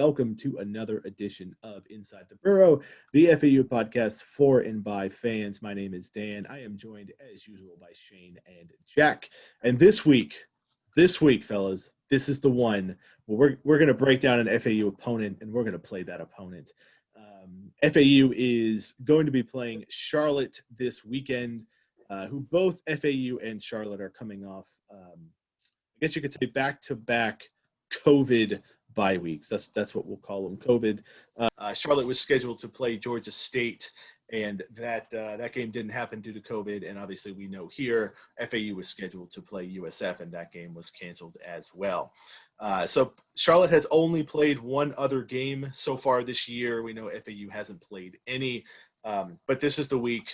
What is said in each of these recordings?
welcome to another edition of Inside the Burrow, the FAU podcast for and by fans. My name is Dan. I am joined, as usual, by Shane and Jack. And this week, fellas, this is the one where we're going to break down an FAU opponent, and we're going to play that opponent. FAU is going to be playing Charlotte this weekend, who both FAU and Charlotte are coming off, I guess you could say, back-to-back COVID bye weeks. That's what we'll call them, COVID. Charlotte was scheduled to play Georgia State, and that game didn't happen due to COVID. And obviously, we know here FAU was scheduled to play USF, and that game was canceled as well. So Charlotte has only played one other game so far this year. We know FAU hasn't played any. But this is the week,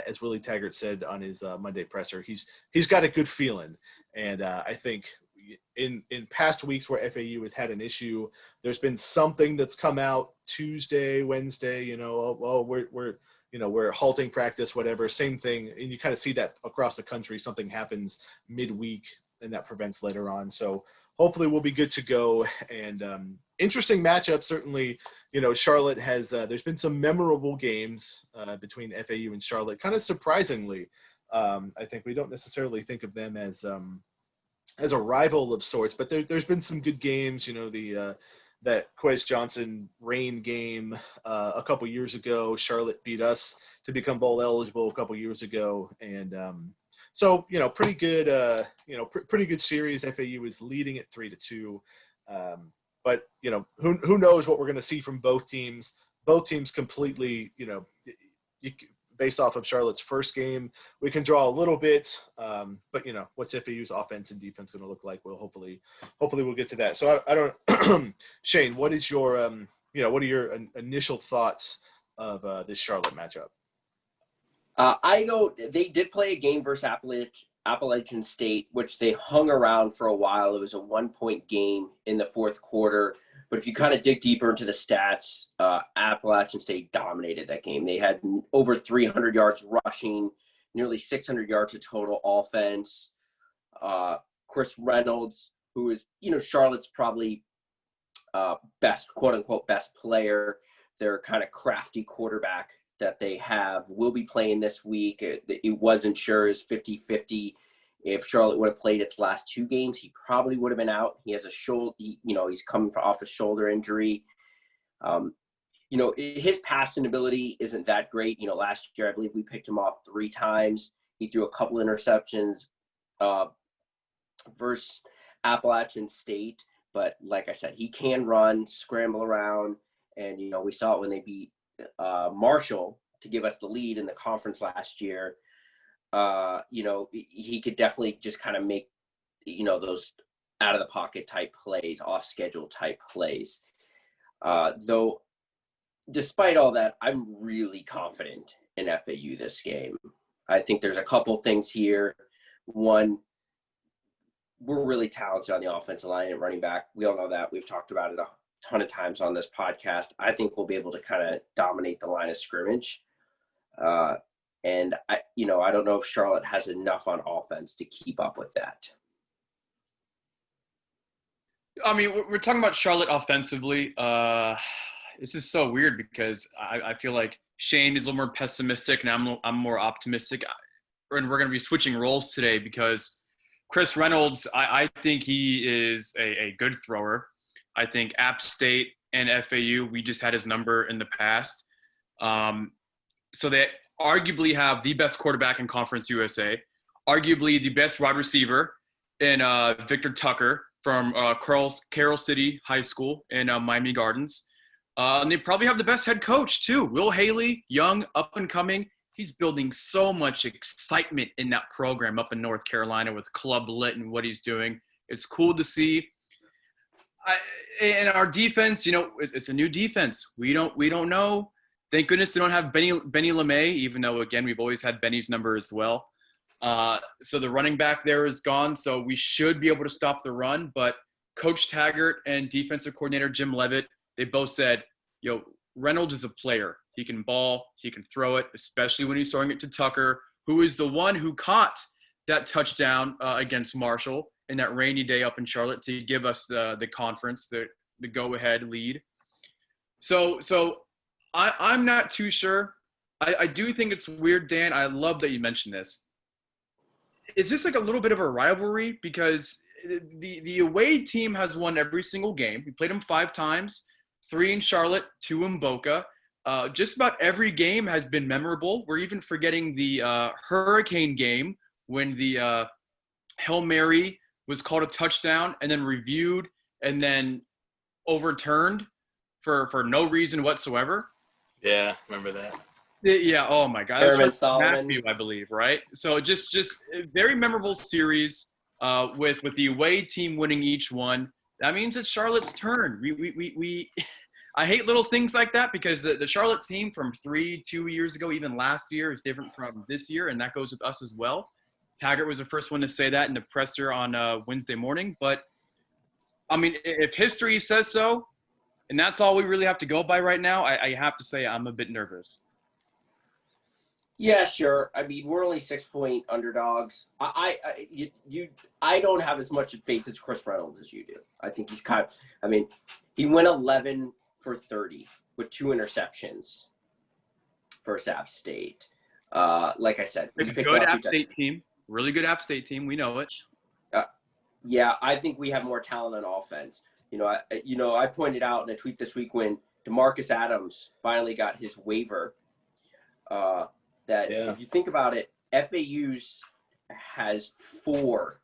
as Willie Taggart said on his Monday presser. He's got a good feeling, and I think in past weeks where FAU has had an issue, there's been something that's come out Tuesday, Wednesday. We're halting practice, whatever. Same thing, and you kind of see that across the country. Something happens midweek, and that prevents later on. So hopefully we'll be good to go. And interesting matchup, certainly. Charlotte has there's been some memorable games between FAU and Charlotte, kind of surprisingly. I think we don't necessarily think of them as a rival of sorts, but there's been some good games. That Quez Johnson Rain game a couple years ago. Charlotte beat us to become bowl eligible a couple years ago, and so pretty good. Pretty good series. FAU is leading it 3-2. But who knows what we're going to see from both teams? Both teams completely, based off of Charlotte's first game, we can draw a little bit. But what's FAU's offense and defense going to look like? Well, hopefully we'll get to that. So I don't, Shane, what is your, what are your initial thoughts of this Charlotte matchup? I know they did play a game versus Appalachian State, which they hung around for a while. It was a 1-point game in the fourth quarter. But if you kind of dig deeper into the stats, Appalachian State dominated that game. They had over 300 yards rushing, nearly 600 yards of total offense. Chris Reynolds, who is, Charlotte's probably best, quote-unquote, best player, their kind of crafty quarterback that they have, will be playing this week. It wasn't sure is 50-50. If Charlotte would have played its last two games, he probably would have been out. He has a shoulder, he's coming off a shoulder injury. His passing ability isn't that great. Last year, I believe we picked him off 3 times. He threw a couple interceptions versus Appalachian State. But like I said, he can run, scramble around. And, we saw it when they beat Marshall to give us the lead in the conference last year. He could definitely just kind of make, those out of the pocket type plays, off schedule type plays. Though, despite all that, I'm really confident in FAU this game. I think there's a couple things here. One, we're really talented on the offensive line and running back. We all know that. We've talked about it a ton of times on this podcast. I think we'll be able to kind of dominate the line of scrimmage. And I don't know if Charlotte has enough on offense to keep up with that. I mean, we're talking about Charlotte offensively. This is so weird because I feel like Shane is a little more pessimistic and I'm more optimistic. And we're going to be switching roles today because Chris Reynolds, I think he is a good thrower. I think App State and FAU, we just had his number in the past. So they arguably have the best quarterback in Conference USA, arguably the best wide receiver in Victor Tucker from Carroll City High School in Miami Gardens. And they probably have the best head coach too. Will Haley, young, up and coming. He's building so much excitement in that program up in North Carolina with Club Lit and what he's doing. It's cool to see. And our defense, it's a new defense. We don't know. Thank goodness they don't have Benny LeMay, even though, again, we've always had Benny's number as well. So the running back there is gone, so we should be able to stop the run. But Coach Taggart and defensive coordinator Jim Leavitt, they both said, Reynolds is a player. He can ball, he can throw it, especially when he's throwing it to Tucker, who is the one who caught that touchdown against Marshall in that rainy day up in Charlotte to give us the conference, the go-ahead lead. So I'm not too sure. I do think it's weird, Dan. I love that you mentioned this. Is this like a little bit of a rivalry? Because the away team has won every single game. We played them 5 times, 3 in Charlotte, 2 in Boca. Just about every game has been memorable. We're even forgetting the Hurricane game when the Hail Mary was called a touchdown and then reviewed and then overturned for no reason whatsoever. Yeah, remember that. Yeah. Oh my God. Herman That's Solomon. Matthew, I believe, right? So just a very memorable series with the away team winning each one. That means it's Charlotte's turn. We I hate little things like that because the Charlotte team from 2 years ago, even last year, is different from this year, and that goes with us as well. Taggart was the first one to say that in the presser on Wednesday morning. But I mean, if history says so, and that's all we really have to go by right now, I have to say I'm a bit nervous. Yeah, sure. I mean, we're only 6-point underdogs. I don't have as much faith as Chris Reynolds as you do. I think he's he went 11 for 30 with 2 interceptions versus App State. Like I said, A good App State team, really good App State team. We know it. Yeah, I think we have more talent on offense. I pointed out in a tweet this week when DeMarcus Adams finally got his waiver. If you think about it, FAU's has 4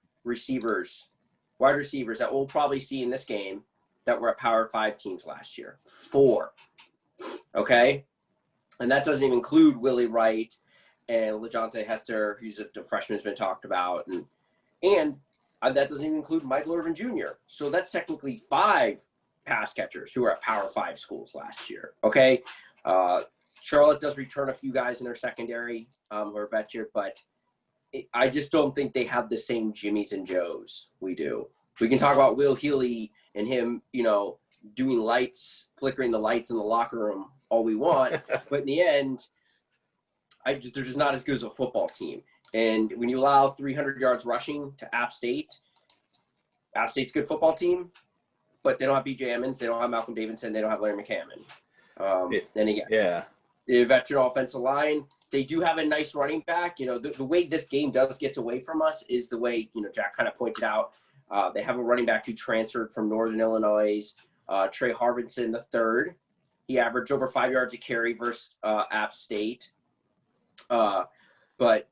wide receivers that we'll probably see in this game that were at Power 5 teams last year. 4. Okay? And that doesn't even include Willie Wright and LeJohntay Hester, who's a freshman has been talked about. And that doesn't even include Michael Irvin Jr. So that's technically 5 pass catchers who are at Power 5 schools last year. Okay? Charlotte does return a few guys in their secondary who are better, but I just don't think they have the same Jimmies and Joes we do. We can talk about Will Healy and him, doing flickering the lights in the locker room all we want, but in the end, they're just not as good as a football team. And when you allow 300 yards rushing to App State's a good football team, but they don't have B.J. Emmons, they don't have Malcolm Davidson, they don't have Larry McCammon. And again, the veteran offensive line, they do have a nice running back. The way this game does get away from us is the way, Jack kind of pointed out. They have a running back who transferred from Northern Illinois, Trey Harbinson III. He averaged over 5 yards a carry versus App State. But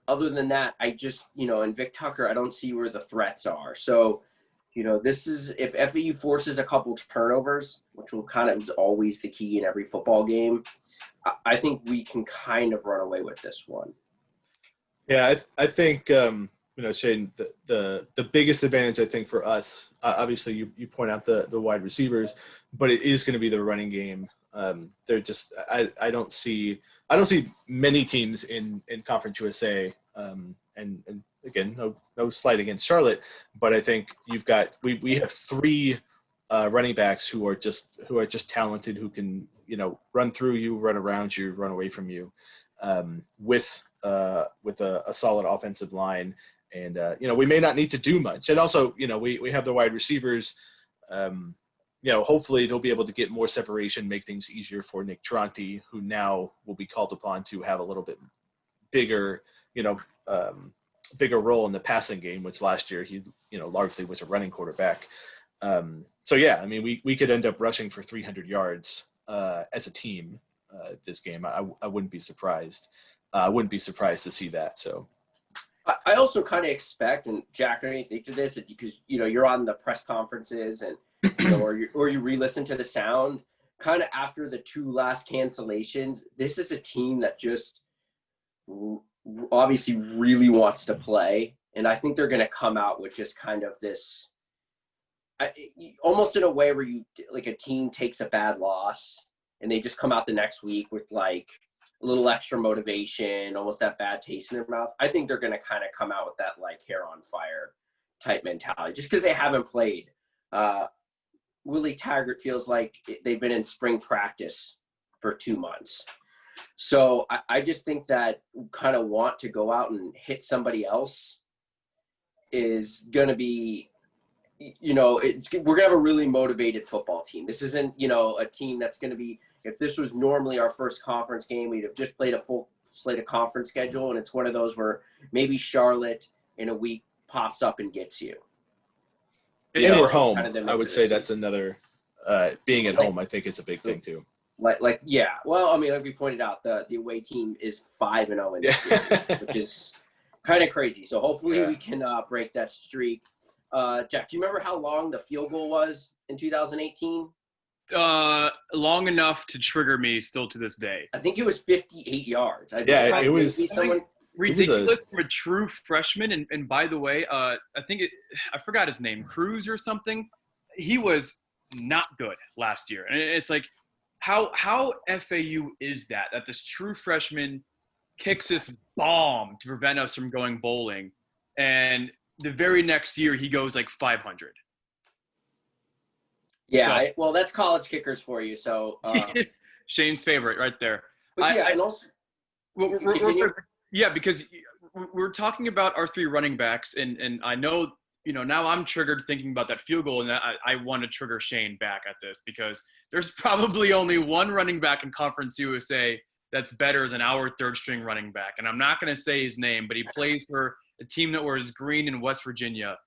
other than that, I just, and Vic Tucker, I don't see where the threats are. So, this is, if FAU forces a couple turnovers, which will kind of always the key in every football game, I think we can kind of run away with this one. Yeah, I think, Shane, the biggest advantage, I think, for us, obviously you point out the wide receivers, but it is going to be the running game. They're just, I don't see many teams in Conference USA, and again, no slight against Charlotte, but I think we have 3 running backs who are just talented, who can run through you, run around you, run away from you, with a solid offensive line, and we may not need to do much, and also we have the wide receivers. Hopefully they'll be able to get more separation, make things easier for Nick Tronti, who now will be called upon to have a little bit bigger role in the passing game, which last year he, largely was a running quarterback. We could end up rushing for 300 yards as a team this game. I wouldn't be surprised. I wouldn't be surprised to see that. So I also kind of expect, and Jack, I didn't think of this because, you're on the press conferences and, or you re-listen to the sound kind of after the 2 last cancellations. This is a team that just obviously really wants to play. And I think they're going to come out with just kind of this, almost in a way where like a team takes a bad loss and they just come out the next week with like a little extra motivation, almost that bad taste in their mouth. I think they're going to kind of come out with that like hair on fire type mentality just because they haven't played. Willie Taggart feels like they've been in spring practice for 2 months. So I just think that kind of want to go out and hit somebody else is going to be we're gonna have a really motivated football team. This isn't a team that's gonna be. If this was normally our first conference game, we'd have just played a full slate of conference schedule, and it's one of those where maybe Charlotte in a week pops up and gets you. And we're home. I would say that's another. Being at home, I think it's a big thing too. Yeah. Well, I mean, like we pointed out, the away team is 5-0 in this series, which is kind of crazy. So hopefully we can break that streak. Jack, do you remember how long the field goal was in 2018? Long enough to trigger me still to this day. I think it was 58 yards. It was ridiculous from a true freshman. And by the way, I forgot his name, Cruz or something. He was not good last year. And it's like, how FAU is that this true freshman kicks this bomb to prevent us from going bowling, and the very next year he goes like 500. Yeah, well, that's college kickers for you. So Shane's favorite right there. But and also because we're talking about our three running backs, and I know now I'm triggered thinking about that field goal, and I want to trigger Shane back at this because there's probably only one running back in Conference USA that's better than our third string running back, and I'm not going to say his name, but he plays for a team that wears green in West Virginia.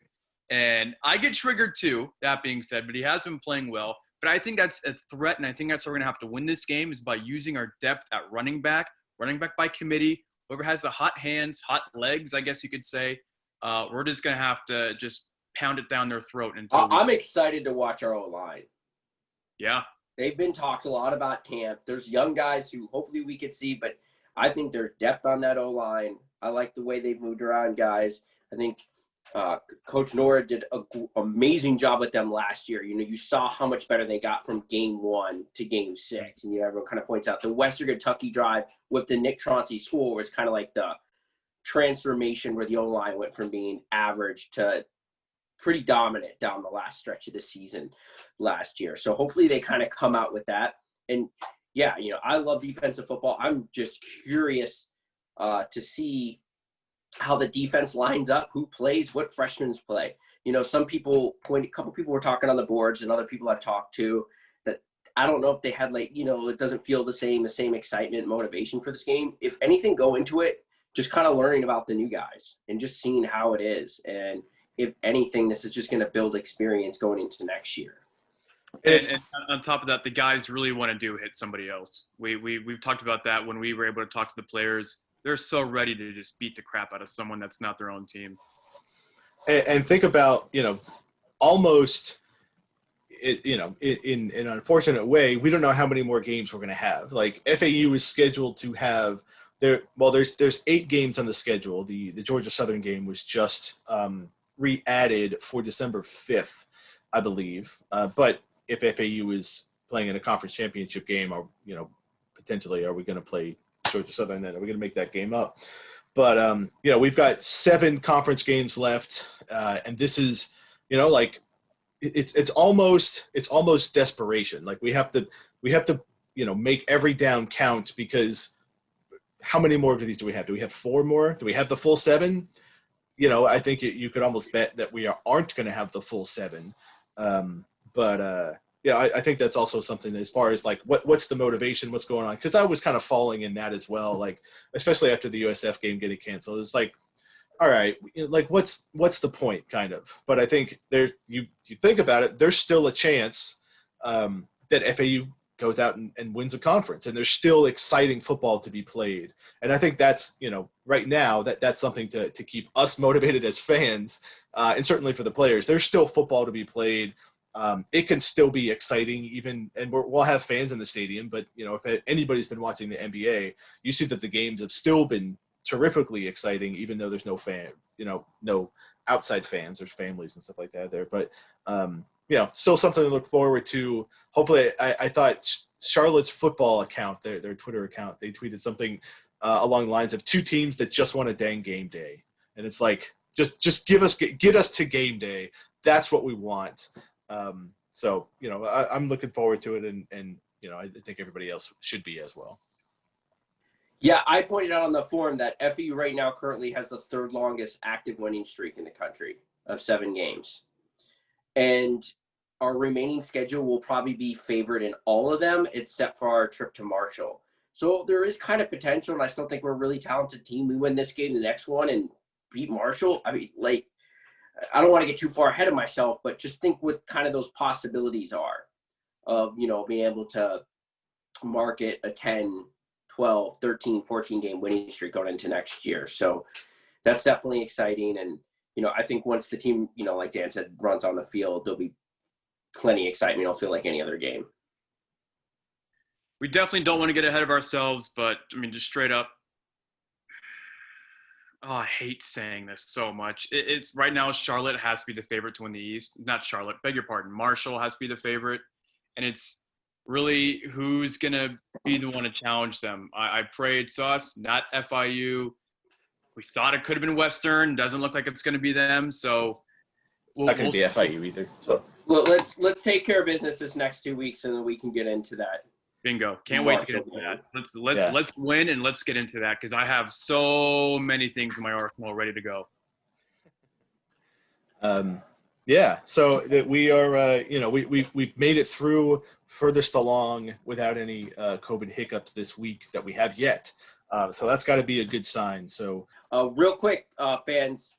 And I get triggered too, that being said, but he has been playing well. But I think that's a threat, and I think that's where we're going to have to win this game is by using our depth at running back by committee. Whoever has the hot hands, hot legs, I guess you could say, we're just going to have to just pound it down their throat. I'm excited to watch our O-line. Yeah. They've been talked a lot about camp. There's young guys who hopefully we could see, but I think there's depth on that O-line. I like the way they've moved around guys. I think Coach Nora did an amazing job with them last year. You saw how much better they got from game 1 to game 6. And everyone kind of points out the Western Kentucky drive with the Nick Tronte score was kind of like the transformation where the O-line went from being average to pretty dominant down the last stretch of the season last year. So hopefully they kind of come out with that. And yeah, I love defensive football. I'm just curious to see how the defense lines up, who plays, what freshmen play. A couple people were talking on the boards and other people I've talked to that I don't know if they had it doesn't feel the same excitement, motivation for this game. If anything, go into it, just kind of learning about the new guys and just seeing how it is. And if anything, this is just going to build experience going into next year. And on top of that, the guys really want to hit somebody else. We've talked about that when we were able to talk to the players. They're so ready to just beat the crap out of someone that's not their own team. And think about, almost, in an unfortunate way, we don't know how many more games we're going to have. Like FAU is scheduled to have there's 8 games on the schedule. The Georgia Southern game was just re-added for December 5th, I believe. But if FAU is playing in a conference championship game, or potentially, are we going to play Georgia Southern then? Are we going to make that game up? But we've got 7 conference games left, and this is it's almost desperation. Like we have to make every down count, because how many more of these do we have? Do we have 4 more? Do we have the full 7? I think you could almost bet that we aren't going to have the full 7. I think that's also something as far as what's the motivation, what's going on. Because I was kind of falling in that as well, especially after the USF game getting canceled. It's all right, what's the point, kind of. But I think you think about it, there's still a chance that FAU goes out and wins a conference, and there's still exciting football to be played. And I think that's, right now that's something to keep us motivated as fans, and certainly for the players. There's still football to be played. It can still be exciting, and we'll have fans in the stadium. But if anybody's been watching the NBA, you see that the games have still been terrifically exciting, even though there's no no outside fans. There's families and stuff like that there. But still something to look forward to. Hopefully, I thought Charlotte's football account, their Twitter account, they tweeted something along the lines of 2 teams that just want a dang game day, and it's just get us to game day. That's what we want. So I'm looking forward to it, and I think everybody else should be as well. Yeah, I pointed out on the forum that FAU right now currently has the 3rd longest active winning streak in the country of 7 games. And our remaining schedule will probably be favored in all of them except for our trip to Marshall. So there is kind of potential, and I still think we're a really talented team. We win this game, the next one, and beat Marshall. I mean, like, I don't want to get too far ahead of myself, but just think what kind of those possibilities are of, you know, being able to market a 10, 12, 13, 14 game winning streak going into next year. So that's definitely exciting. And, you know, I think once the team, you know, like Dan said, runs on the field, there'll be plenty of excitement. It'll feel like any other game. We definitely don't want to get ahead of ourselves, but I mean, just straight up. Oh, I hate saying this so much. It's right now, Charlotte has to be the favorite to win the East. Not Charlotte, beg your pardon. Marshall has to be the favorite. And it's really who's going to be the one to challenge them. I pray it's us, not FIU. We thought it could have been Western. Doesn't look like it's going to be them. So Not going to be FIU either. So. Well, let's take care of business this next 2 weeks, and then we can get into that. Bingo. Can't wait to get into that. Let's win and let's get into that because I have so many things in my arsenal ready to go. Yeah. So that we are, you know, we've made it through furthest along without any COVID hiccups this week that we have yet. So that's got to be a good sign. So real quick, fans,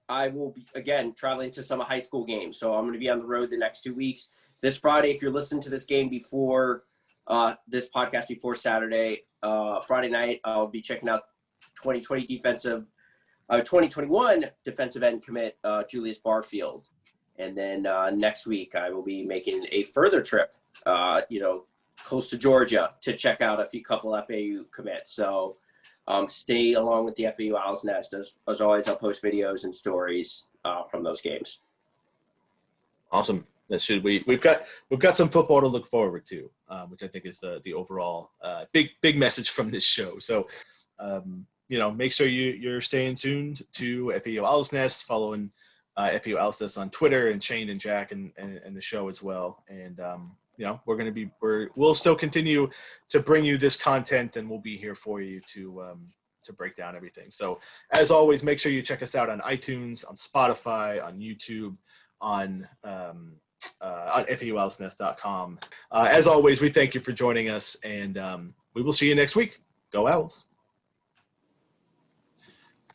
I will be, again, traveling to some high school games. So I'm going to be on the road the next 2 weeks. This Friday, if you're listening to this game before this podcast, before Saturday, Friday night, I'll be checking out 2021 defensive end commit Julius Barfield. And then next week, I will be making a further trip, you know, close to Georgia to check out a couple FAU commits. So stay along with the FAU Owl's Nest. As always, I'll post videos and stories from those games. Awesome. That should we've got some football to look forward to, which I think is the overall big message from this show. So, you know, make sure you're staying tuned to FAU Owl's Nest, following FAU Owl's Nest on Twitter, and Shane and Jack and the show as well. And you know, we'll still continue to bring you this content, and we'll be here for you to break down everything. So as always, make sure you check us out on iTunes, on Spotify, on YouTube, on FAUOwlsNest.com. As always, we thank you for joining us, and we will see you next week. Go Owls.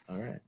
All right.